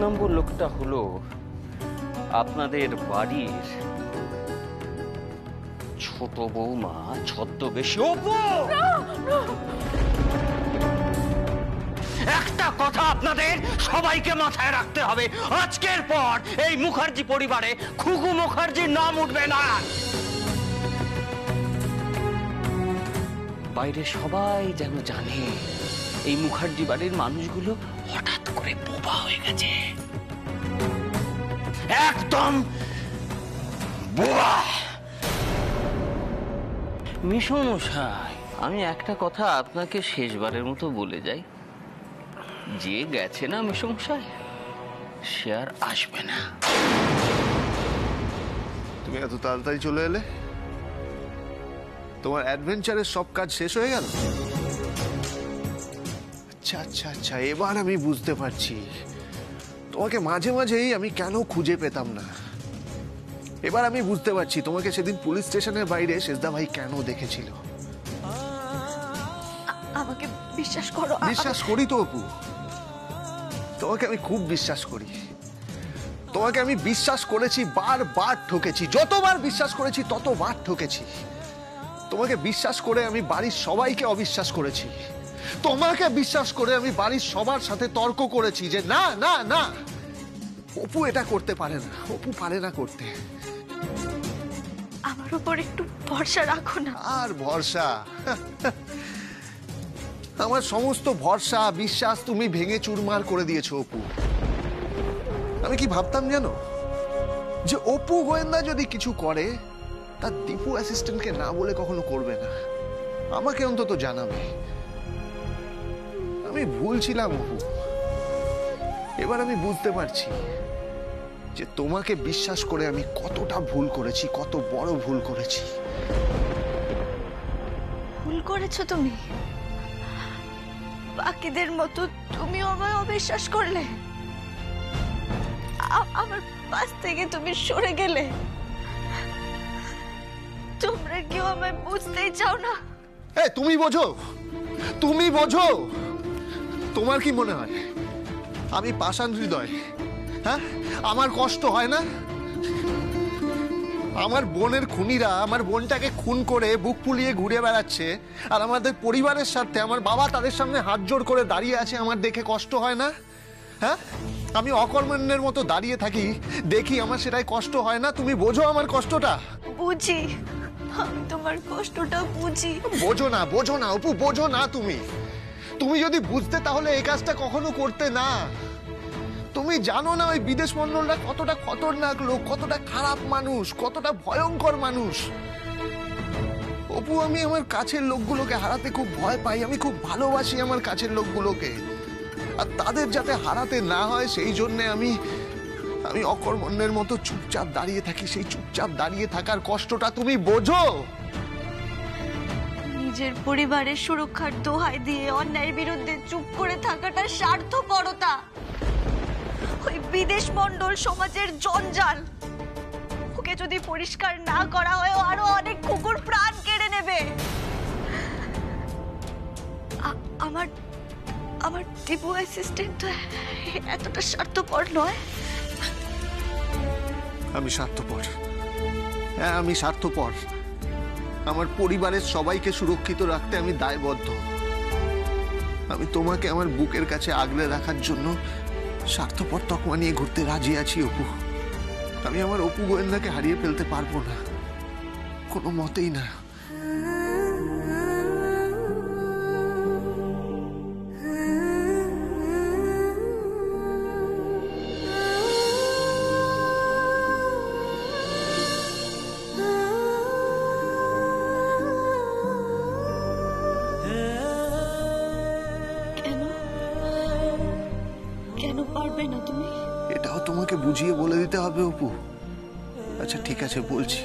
নম্বর লোকটা হলো আপনাদের বাড়ির ছোট বৌমা ছদ্মবেশী অপু। একটা কথা আপনাদের সবাইকে মাথায় রাখতে হবে, আজকের পর এই মুখার্জি পরিবারে খুকু মুখার্জির নাম উঠবে না। বাইরে সবাই যেন জানে এই মুখার্জি বাড়ির মানুষগুলো হঠাৎ করে বোবা হয়ে গেছে, একদম বোবা। মিশনমশাই, আমি একটা কথা আপনাকে শেষবারের মতো বলে যাই, যে গেছে না মিশনমশাই, সে আর আসবে না। তুমি এত তাড়াতাড়ি চলে এলে? তোমার অ্যাডভেঞ্চারের সব কাজ শেষ হয়ে গেল? আচ্ছা আচ্ছা আচ্ছা, এবার আমি বুঝতে পারছি তোমাকে মাঝে মাঝেই আমি কেন খুঁজে পেতাম না। এবার আমি বুঝতে পারছি তোমাকে সেদিন পুলিশ স্টেশনের বাইরে শেষদা ভাই কেন দেখেছিল। আমাকে বিশ্বাস করো। বিশ্বাস করি তো অপু, তোমাকে আমি খুব বিশ্বাস করি। তোমাকে আমি বিশ্বাস করেছি, বারবার ঠকেছি। যতবার বিশ্বাস করেছি ততবার ঠকেছি। তোমাকে বিশ্বাস করে আমি বাড়ির সবাইকে অবিশ্বাস করেছি। তোমাকে বিশ্বাস করে আমি বাড়ির সবার সাথে তর্ক করেছি যে না না না, অপু এটা করতে পারে না, অপু পারে না করতে। আমার উপর একটু ভরসা রাখো না। আর ভরসা? আমার সমস্ত ভরসা বিশ্বাস তুমি ভেঙে চুরমার করে দিয়েছো অপু। আমি কি ভাবতাম জানো, যে অপু গোয়েন্দা যদি কিছু করে তার দীপু অ্যাসিস্ট্যান্টকে না বলে কখনো করবে না, আমাকে অন্তত জানাবে। আমি ভুল ছিলাম অপু। এবার আমি বুঝতে পারছি যে তোমাকে বিশ্বাস করে আমি কতটা ভুল করেছি, কত বড় ভুল করেছি। ভুল করেছো তুমি? বাকিদের মতো তুমিও আমায় অবিশ্বাস করলে, আমার পাশ থেকে তুমি সরে গেলে। তোমরা কেউ আমায় বুঝতেই চাও না। তুমি বোঝো, তুমি বোঝো। তোমার কি মনে হয় আমি পাষাণ হৃদয়? হ্যাঁ, আমার কষ্ট হয় না? আমার বোনের খুনিরা আমার বোনটাকে খুন করে বুক ফুলিয়ে ঘুরে বেড়াচ্ছে, আর আমাদের পরিবারের সাথে আমার বাবা তাদের সামনে হাত জোড় করে দাঁড়িয়ে আছে, আমার দেখে কষ্ট হয় না? হ্যাঁ, আমি অকর্মণ্যের মতো দাঁড়িয়ে থাকি, দেখি, আমার সেটাই কষ্ট হয় না? তুমি বোঝো আমার কষ্টটা? বুঝি, আমি তোমার কষ্টটা বুঝি। বোঝো না, বোঝো না অপু, বোঝো না। তুমি তুমি যদি বুঝতে তাহলে এই কাজটা কখনো করতে না। তুমি জানো না ওই বিদেশ মন্ডলরা কতটা খতরনাক লোক, কতটা খারাপ মানুষ, কতটা ভয়ঙ্কর মানুষ। অপু, আমি আমার কাছের লোকগুলোকে হারাতে খুব ভয় পাই। আমি খুব ভালোবাসি আমার কাছের লোকগুলোকে, আর তাদের যাতে হারাতে না হয় সেই জন্য আমি অকর্মণ্যের মতো চুপচাপ দাঁড়িয়ে থাকি। সেই চুপচাপ দাঁড়িয়ে থাকার কষ্টটা তুমি বোঝো? নিজের পরিবারের সুরক্ষার দোহাই দিয়ে অন্যায়ের বিরুদ্ধে চুপ করে থাকাটা স্বার্থপরতা। ওই বিদেশ মন্ডল সমাজের জঞ্জাল, ওকে যদি পরিষ্কার না করা হয় আরো অনেক কুকুর প্রাণ কেড়ে নেবে। আমার আমার দীপু অ্যাসিস্ট্যান্ট এতটা স্বার্থপর নয়। আমি স্বার্থপর, হ্যাঁ আমি স্বার্থপর। আমার পরিবারের সবাইকে সুরক্ষিত রাখতে আমি দায়বদ্ধ। আমি তোমাকে আমার বুকের কাছে আগলে রাখার জন্য স্বার্থপর তকমা নিয়ে ঘুরতে রাজি আছি অপু। আমি আমার অপু গোয়েন্দাকে হারিয়ে ফেলতে পারবো না, কোনো মতেই না। কেন পারবে না তুমি? এটাও তোমাকে বুঝিয়ে বলে দিতে হবে অপু? আচ্ছা ঠিক আছে, বলছি।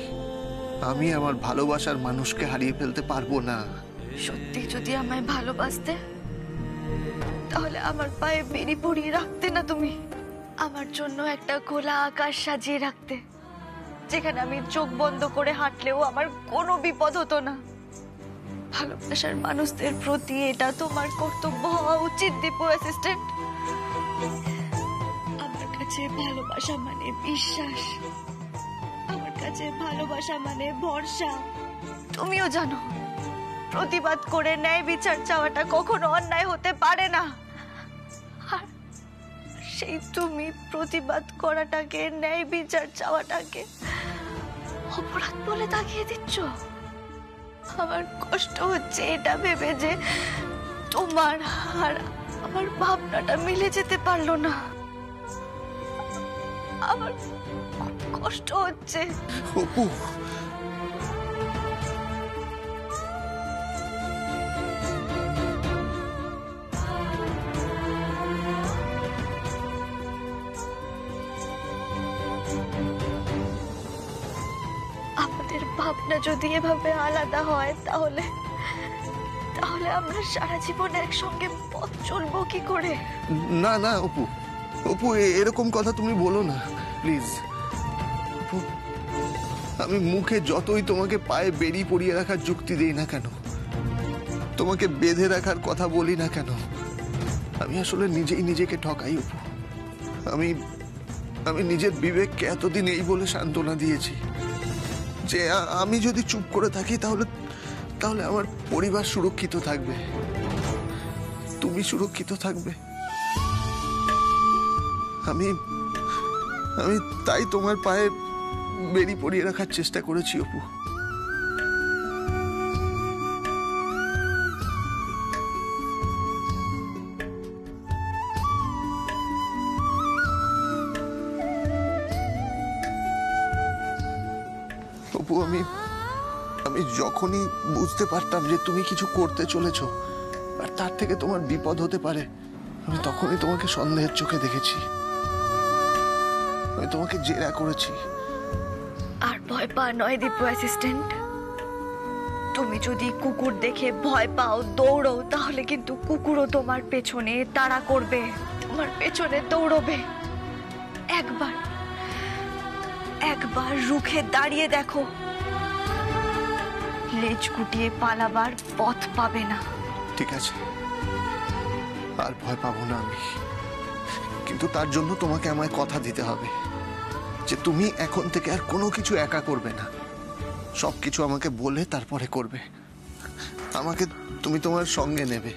আমি আমার ভালোবাসার মানুষকে হারিয়ে ফেলতে পারবো না। সত্যি যদি আমায় ভালোবাসতে তাহলে আমার পায়ে বেড়ি পরিয়ে রাখতে না তুমি? আমার জন্য একটা খোলা আকাশ সাজিয়ে রাখতে, যেখানে আমি চোখ বন্ধ করে হাঁটলেও আমার কোনো বিপদ হতো না। ভালোবাসার মানুষদের প্রতি এটা তোমার কর্তব্য হওয়া উচিত দীপু অ্যাসিস্ট্যান্ট। আমার কাছে ভালোবাসা মানে বিশ্বাস, আমার কাছে ভালোবাসা মানে ভরসা। তুমিও জানো প্রতিবাদ করে ন্যায় বিচার চাওয়াটা কখনো অন্যায় হতে পারে না। আর সেই তুমি প্রতিবাদ করাটাকে, ন্যায় বিচার চাওয়াটাকে অপরাধ বলে তাকিয়ে দিচ্ছ। আমার কষ্ট হচ্ছে এটা ভেবে যে তোমার আর আমার ভাবনাটা মিলে যেতে পারলো না। আমার খুব কষ্ট হচ্ছে। অপু, আমাদের ভাবনা যদি এভাবে আলাদা হয় তাহলে তাহলে আমরা সারা জীবন একসঙ্গে পথ চলবো কি করে? না না অপু, অপু এরকম কথা তুমি বলো না প্লিজ। অপু, আমি মুখে যতই তোমাকে পায়ে বেড়ি পরিয়ে রাখার যুক্তি দেই না কেন, তোমাকে বেঁধে রাখার কথা বলি না কেন, আমি আসলে নিজেই নিজেকে ঠকাই অপু। আমি আমি নিজের বিবেককে এতদিন এই বলে সান্ত্বনা দিয়েছি যে আমি যদি চুপ করে থাকি তাহলে তাহলে আমার পরিবার সুরক্ষিত থাকবে, তুমি সুরক্ষিত থাকবে। আমি আমি তাই তোমার পায়ে বেড়ি পরিয়ে রাখার চেষ্টা করেছি অপু। অপু, আমি আমি যখনই বুঝতে পারতাম যে তুমি কিছু করতে চলেছো আর তার থেকে তোমার বিপদ হতে পারে, আমি তখনই তোমাকে সন্দেহের চোখে দেখেছি, আমি তোমাকে জেরা করেছি। আর ভয় পা নয় দীপু অ্যাসিস্ট্যান্ট, তুমি যদি কুকুর দেখে ভয় পাও, দৌড়ো, তাহলে কিন্তু কুকুরও তোমার পেছনে তাড়া করবে, তোমার পেছনে দৌড়বে। একবার একবার রুখে দাঁড়িয়ে দেখো, লেজ গুটিয়ে পালাবার পথ পাবে না। ঠিক আছে, আর ভয় পাবো না আমি, কিন্তু তার জন্য তোমাকে আমায় কথা দিতে হবে যে তুমি এখন থেকে আর কোনো কিছু একা করবে না, সবকিছু আমাকে বলে তারপরে করবে। আমাকে তুমি তোমার সঙ্গে নেবে।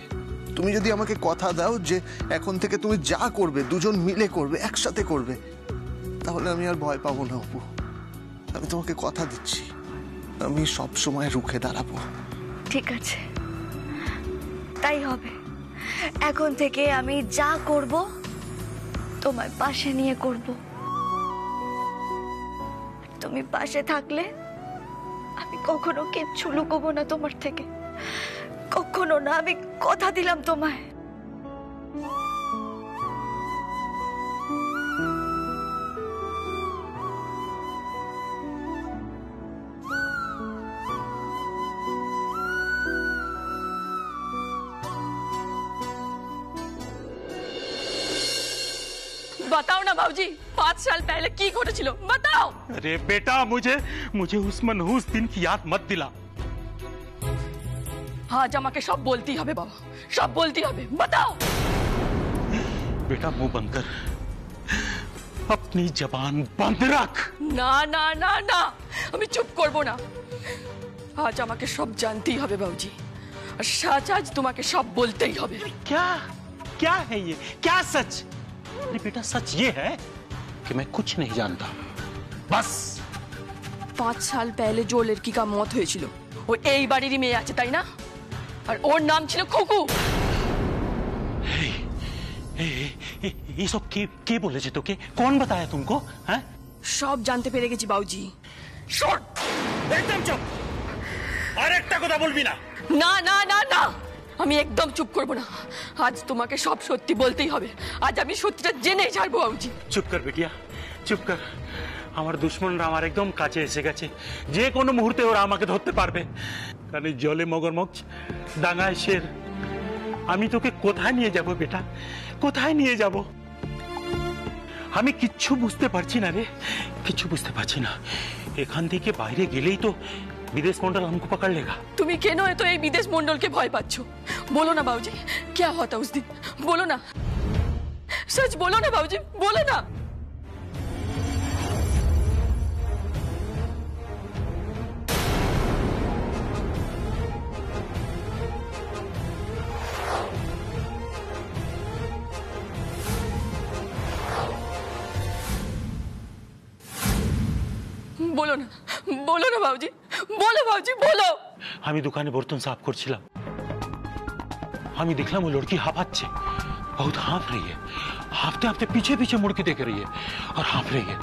তুমি যদি আমাকে কথা দাও যে এখন থেকে তুমি যা করবে দুজন মিলে করবে, একসাথে করবে, তাহলে আমি আর ভয় পাবো না অপু। আমি তোমাকে কথা দিচ্ছি, আমি সব সময় রুখে দাঁড়াবো। ঠিক আছে, তাই হবে। এখন থেকে আমি যা করব তোমার পাশে নিয়ে করব। তুমি পাশে থাকলে আমি কখনো কিচ্ছু লুকোবো না তোমার থেকে, কখনো না। আমি কথা দিলাম তোমায়। बताओ ना भाऊजी, 5 साल पहले की घटेছিল बताओ। अरे बेटा, मुझे मुझे उस मनहूस दिन की याद मत दिला। আজ আমাকে সব বলতেই হবে বাবা, সব বলতেই হবে, बताओ। बेटा मुंह बंद कर, अपनी जबान बंद रख। না না না না, আমি চুপ করব না। আজ আমাকে সব জানতেই হবে বাবুজি, আর সাজ আজ তোমাকে সব বলতেই হবে। क्या क्या है ये, क्या सच? अरे बेटा, सच ये है कि मैं कुछ नहीं जानता, बस। 5 साल पहले जो लड़की का मौत হয়েছিল ও এই বাড়িরই মেয়ে আছে, তাই না? আর ওর নাম ছিল খুকু। ये सब के बोले थे তোকে? कौन बताया तुमको? हैं? সব জানতে পেরে গেছি বাবুজি। শোন, একদম চুপ, আর একটা কথা বলবি না। না না না না, আমি একদম চুপ করব না। আজ তোমাকে সব সত্যি বলতেই হবে। আজ আমি সত্যিটা জেনেই ছাড়বো বাবুজি। চুপ কর বেটিয়া, চুপ কর। আমার দুশ্মনরা আমার একদম কাছে এসে গেছে, যে কোনো মুহূর্তে ওরা আমাকে ধরতে পারবে। কানে জলে মগরমচ্ছ, ডাঙায় শের। আমি তোকে কোথায় নিয়ে যাব বেটা, কোথায় নিয়ে যাব? আমি কিচ্ছু বুঝতে পারছি না রে, কিচ্ছু বুঝতে পারছি না। এখান থেকে বাইরে গেলেই তো বিদেশ মন্ডল हमको पकड़ लेगा। তুমি কেন এত এই বিদেশ মন্ডলকে ভয় পাচ্ছ? বলো না বাবুজি, क्या हुआ था उस दिन? बोलो ना, सच बोलो ना बाबूजी, बोलो ना। বলো না, বলো না বাবুজি, বলো বাবুজি, বলো। আমি দোকানে বর্তন সাফ করছিলাম, আমি দেখলাম वो लड़की हाफाচ্ছে, बहुत हाँफ रही है, हाँफते हाँफते पीछे पीछे मुड़ के देख रही है और हाँफ रही है।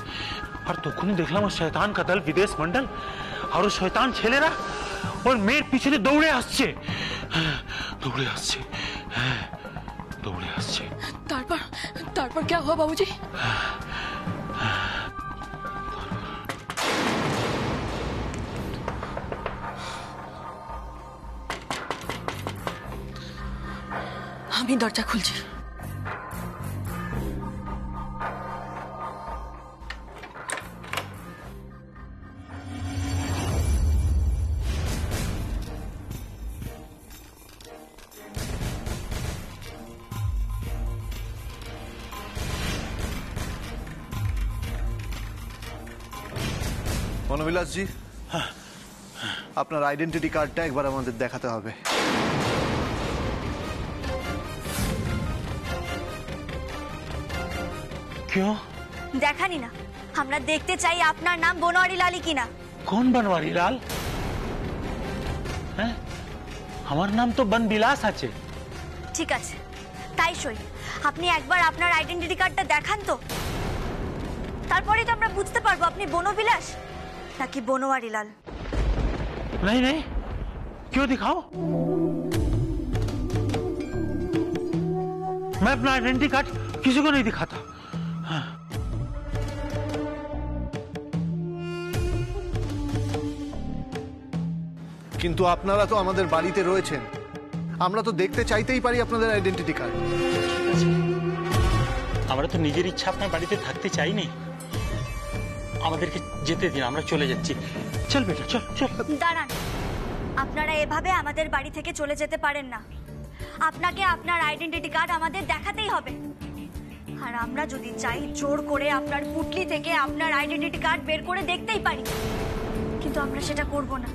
और তখনই দেখলাম ওই শয়তান का दल विदेश मंडल और ওই শয়তান ছেলেরা ওর মেয়ের পিছনে দৌড়ে আসছে, দৌড়ে আসছে, দৌড়ে আসছে। তারপর তারপর क्या हुआ बाबूजी? আমি দরজা খুলছি। মনোবিলাস জি, আপনার আইডেন্টিটি কার্ডটা একবার আমাদের দেখাতে হবে। क्यों? দেখানি না, আমরা দেখতে চাই আপনার নাম বনোয়ারি লালই কিনা। कौन बनवारी लाल? হ্যাঁ, আমার নাম তো বনবিলাস আছে। ঠিক আছে, তাই সই। আপনি একবার আপনার আইডেন্টিটি কার্ডটা দেখান তো, তারপরে তো আমরা বুঝতে পারবো আপনি বনবিলাস নাকি বনোয়ারি লাল। नहीं नहीं, क्यों दिखाओ? मैं अपना आइडेंटिटी कार्ड किसी को नहीं दिखाता। हाँ। কিন্তু আপনারা তো আমাদের বাড়িতে রয়েছেন, আমরা তো দেখতে চাইতেই পারি আপনাদের আইডেন্টিটি কার্ড। আমরা তো নিজের ইচ্ছা আপনার বাড়িতে থাকতে চাইনি, আমাদেরকে যেতে দিন, আমরা চলে যাচ্ছি। চল বেটা, চল চল। দাঁড়ান, আপনারা এভাবে আমাদের বাড়ি থেকে চলে যেতে পারেন না। আপনাকে আপনার আইডেন্টিটি কার্ড আমাদের দেখাতেই হবে। আর আমরা যদি চাই জোর করে আপনার পুটলি থেকে আপনার আইডেন্টিটি কার্ড বের করে দেখতেই পারি, কিন্তু আমরা সেটা করব না,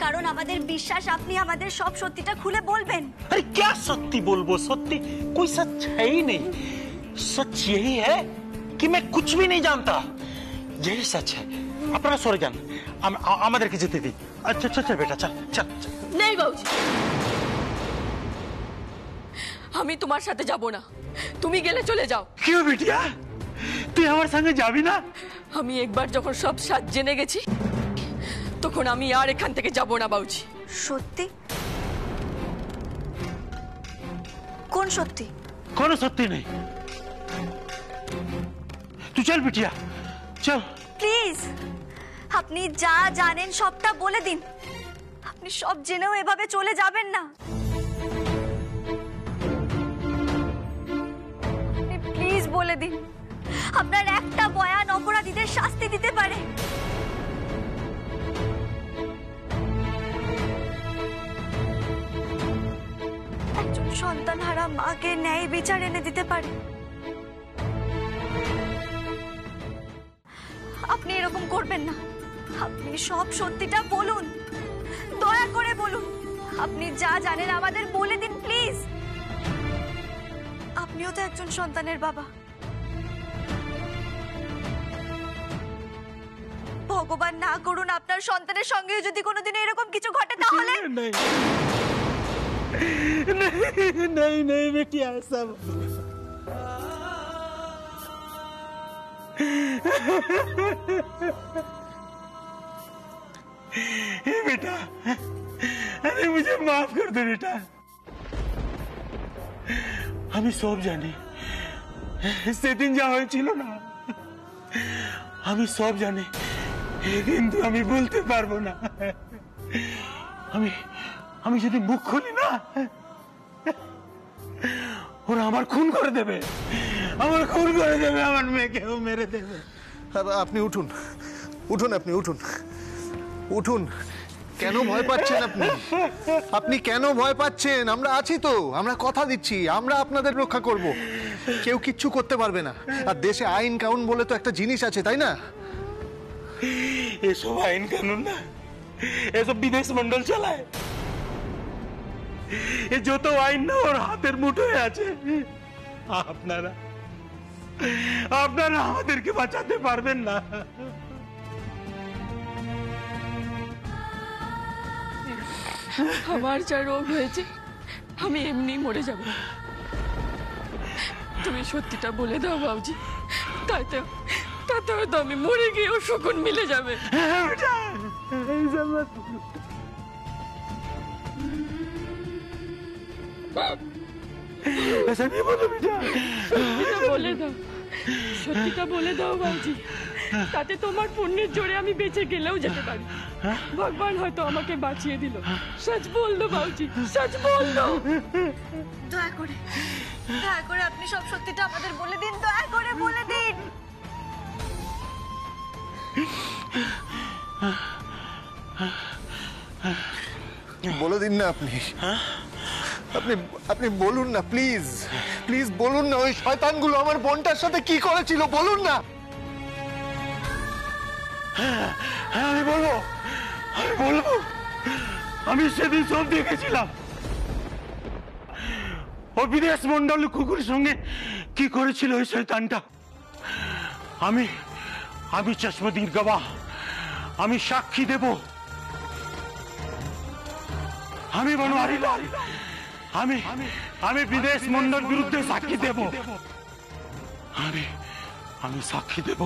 কারণ আমাদের বিশ্বাস আপনি আমাদের সব সত্যিটা খুলে বলবেন। अरे क्या सत्य बोलबो, सत्य कोई सच है ही नहीं। सच यही है कि मैं कुछ भी नहीं जानता, यही सच है। अपना सरे जान, আমাদেরকে যেতে দিন। আচ্ছা চল চল বেটা, চল চল চল। নেই বাবুজি, আমি তোমার সাথে যাব না, তুমি গেলে চলে যাও। क्यों बिटिया, তুই আমার সঙ্গে যাবি না? আমি একবার যখন সব সাজ জেনে গেছি, তখন আমি আর এখান থেকে যাব না বাবুজি। সত্যি? কোন সত্যি? কোনো সত্যি নেই, তুই চল বিটিয়া, চল। প্লিজ, আপনি যা জানেন সবটা বলে দিন। আপনি সব জেনেও এভাবে চলে যাবেন না। আপনি প্লিজ বলে দিন, আপনার একটা বয়ান অপরাধীদের শাস্তি দিতে পারে। একজন সন্তানহারা মাকে ন্যায় বিচার এনে দিতে পারে। আপনি এরকম করবেন না, আপনি সব সত্যিটা বলুন, দয়া করে বলুন। আপনি যা জানেন আমাদের বলে দিন প্লিজ। আপনিও তো একজন সন্তানের বাবা। ভগবান না করুন আপনার সন্তানের সঙ্গে যদি কোনোদিন এরকম কিছু ঘটে তাহলে। नहीं नहीं नहीं नहीं बिटिया, सब बेटा, अरे मुझे माफ कर दे बेटा, আমি সব জানি, সেদিন যা হয়েছিল না, আমি সব জানি, কিন্তু আমি বলতে পারবো না। আমি যদি মুখ খুলি না, ওরা আমার খুন করে দেবে, আমার খুন করে দেবে, আমার মেয়েকেও মেরে দেবে। আপনি উঠুন, উঠুন, আপনি উঠুন, উঠুন। কেন ভয় পাচ্ছেন আপনি? আপনি কেন ভয় পাচ্ছেন? আমরা আছি তো, আমরা কথা দিচ্ছি, আমরা আপনাদের রক্ষা করব। কেউ কিচ্ছু করতে পারবে না। আর দেশে আইন কানুন বলে তো একটা জিনিস আছে, তাই না? এসব আইন কানুন না, এসব বিদেশ মন্ডল চালায়। এ যত আইন না ওর হাতের মুঠোয় আছে। আপনারা আপনারা আমাদেরকে বাঁচাতে পারবেন না। আমার যা রোগ হয়েছে আমি এমনি মরে যাব। তুমি সত্যিটা বলে দাও বাবুজি, তাতে হয়তো আমি মরে গিয়েও শকুন মিলে যাবে। বলে দাও, সত্যিটা বলে দাও বাবুজি, তাতে তোমার পুণ্যের জোরে আমি বেঁচে গেলেও যেতে পারি। ভগবান হয়তো আমাকে বাঁচিয়ে দিল। সচ বল দো বাবুজি, সচ বল দো। দয়া করে আপনি সব সত্যিটা আমাদের বলে দিন, দয়া করে বলে দিন। বলে দিন না আপনি, আপনি আপনি বলুন না প্লিজ, প্লিজ বলুন না ওই শয়তানগুলো আমার বোনটার সাথে কি করেছিল, বলুন না। হ্যাঁ আমি বলবো, আমি সেদিন সব দেখেছিলাম। ও বিদেশ মন্ডল কুকুরের সঙ্গে কি করেছিল ওই শয়তানটা। আমি চশমদিন গবাহ, আমি সাক্ষী দেব। আমি বনওয়ারি লাল, আমি বিদেশ মন্ডল বিরুদ্ধে সাক্ষী দেব। আমি সাক্ষী দেব।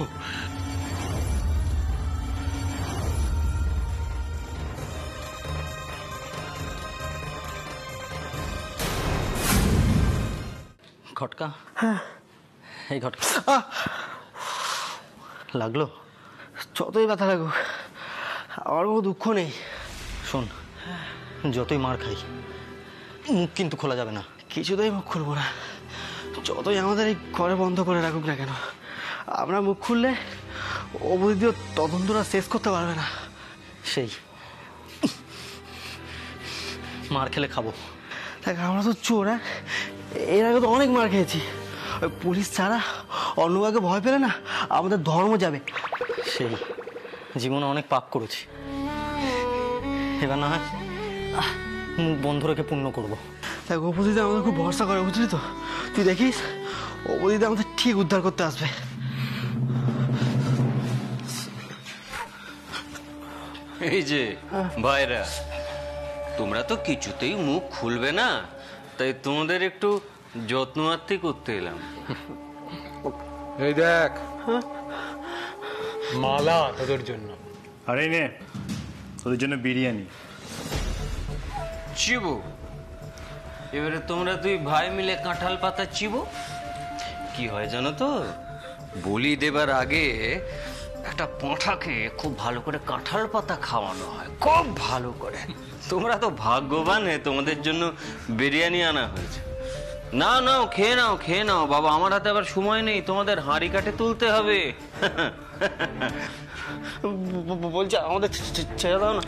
ঘটকা, এই ঘটকা লাগলো? যতই ব্যথা লাগুক আমার কোনো দুঃখ নেই। শোন, যতই মার খাই মুখ কিন্তু খোলা যাবে না। কিছুতেই মুখ খুলবো না, যতই আমাদের এই ঘরে বন্ধ করে রাখুক না কেন। আমরা মুখ খুললে অবৈধ তদন্তরা শেষ করতে পারবে না। সেই মার খেলে খাবো। দেখ, আমরা তো চোর, এর আগে তো অনেক মার খেয়েছি। ওই পুলিশ ছাড়া অন্যভাবে ভয় পেলে না আমাদের ধর্ম যাবে। সেই জীবনে অনেক পাপ করেছি, এবার না হয় মুখ বন্ধ রেখে পুণ্য করবো। দেখ, অপোজিটে আমাদের খুব ভরসা করে, বুঝলি তো? তুই দেখিস অপোজিটে আমাদের ঠিক উদ্ধার করতে আসবে। এই যে ভাইরা, তোমরা তো কিছুতেই মুখ খুলবে না, তাই তোমাদের একটু যত্নআত্তি করতে এলাম। এই দেখ, মালা তোদের জন্য। আরে নে, তোদের জন্য বিরিয়ানি। চিবো, এবারে তোমরা দুই ভাই মিলে কাঁঠাল পাতা চিবো। কি হয় জানো তো, বলি দেবার আগে একটা পাঁঠাকে খুব ভালো করে কাঁঠাল পাতা খাওয়ানো হয়, খুব ভালো করে। তোমরা তো ভাগ্যবান, তোমাদের জন্য বিরিয়ানি আনা হয়েছে। না নাও, খেয়ে নাও বাবা, আমার হাতে আবার সময় নেই, তোমাদের হাঁড়ি কাটে তুলতে হবে। বলছে আমাদের ছেড়ে দাও না,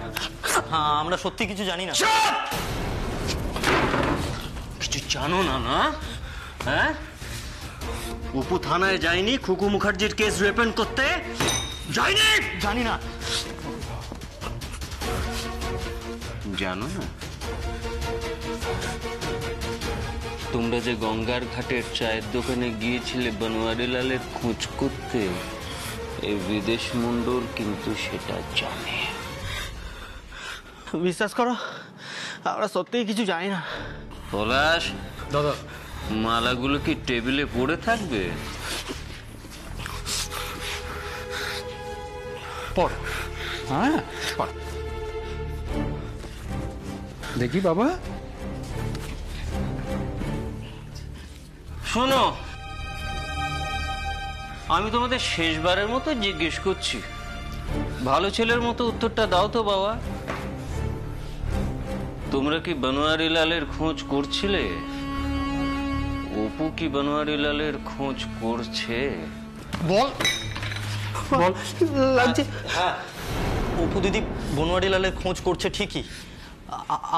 হ্যাঁ আমরা সত্যি কিছু জানি না। কিছু জানো না? না, হ্যাঁ, উপু থানায় যায়নি খুকু মুখার্জির কেস রেপেন্ড করতে? যায়নি? জানি না। জানো না, তোমরা যে গঙ্গার ঘাটের চায়ের দোকানে গিয়েছিলে বনওয়ারি লালের খোঁজ করতে, এই বিদেশ মন্ডল কিন্তু সেটা জানে। বিশ্বাস করো, আমরা সত্যিই কিছু জানি না। পলাশ দাদা, মালাগুলো কি টেবিলে পড়ে থাকবে? পড়। হ্যাঁ, পড়। দেখি বাবা। শোনো, আমি তোমাদের শেষবারের মতো জিজ্ঞেস করছি, ভালো ছেলের মতো উত্তরটা দাও তো বাবা। তোমরা কি বনওয়ারি লালের খোঁজ করছিলে? অপু কি বনওয়ারি লালের খোঁজ করছে? বল বল লাগছে। হ্যাঁ, অপু দিদি বনওয়ারি লালের খোঁজ করছে ঠিকই।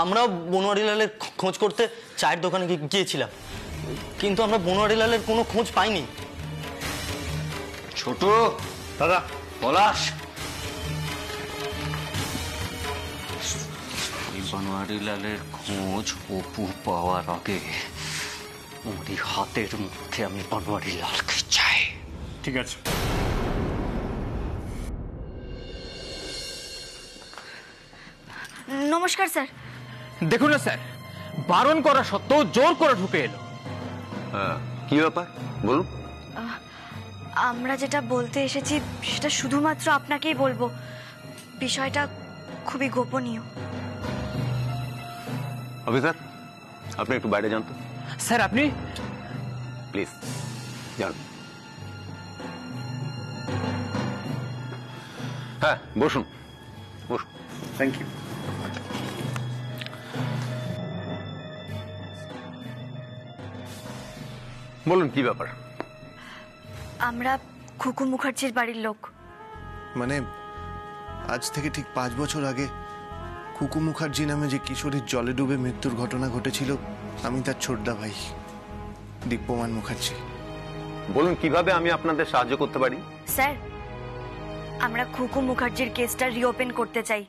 আমরা বনওয়ারি লালের খোঁজ করতে চায়ের দোকানে গিয়েছিলাম, কিন্তু আমরা বনওয়ারি লালের কোনো খোঁজ পাইনি। ছোট দাদা, পলাশ, বনওয়ারি লালের খোঁজ অপু পাওয়ার আগে ওরই হাতের মধ্যে আমি বনওয়ারি লালকে চাই। ঠিক আছে। নমস্কার স্যার। দেখুন না স্যার, বারণ করা সত্ত্বেও জোর করে ঢুকে এলো। কি ব্যাপার বলুন। আমরা যেটা বলতে এসেছি সেটা শুধুমাত্র আপনাকেই বলবো। বিষয়টা খুবই গোপনীয়। অফিসার, আপনি একটু বাইরে যান তো। স্যার আপনি প্লিজ যান। হ্যাঁ, বসুন বসুন। Thank you. বলুন কি ব্যাপার। আমরা খুকু মুখার্জির বাড়ির লোক। মানে আজ থেকে ঠিক 5 বছর আগে খুকু মুখার্জি নামে যে কিশোরীর জলে ডুবে মৃত্যুর ঘটনা ঘটেছিল, আমি তার ছোটদা ভাই দীপ্যমান মুখার্জি। বলুন কিভাবে আমি আপনাদের সাহায্য করতে পারি। স্যার, আমরা খুকু মুখার্জির কেসটা রিওপেন করতে চাই।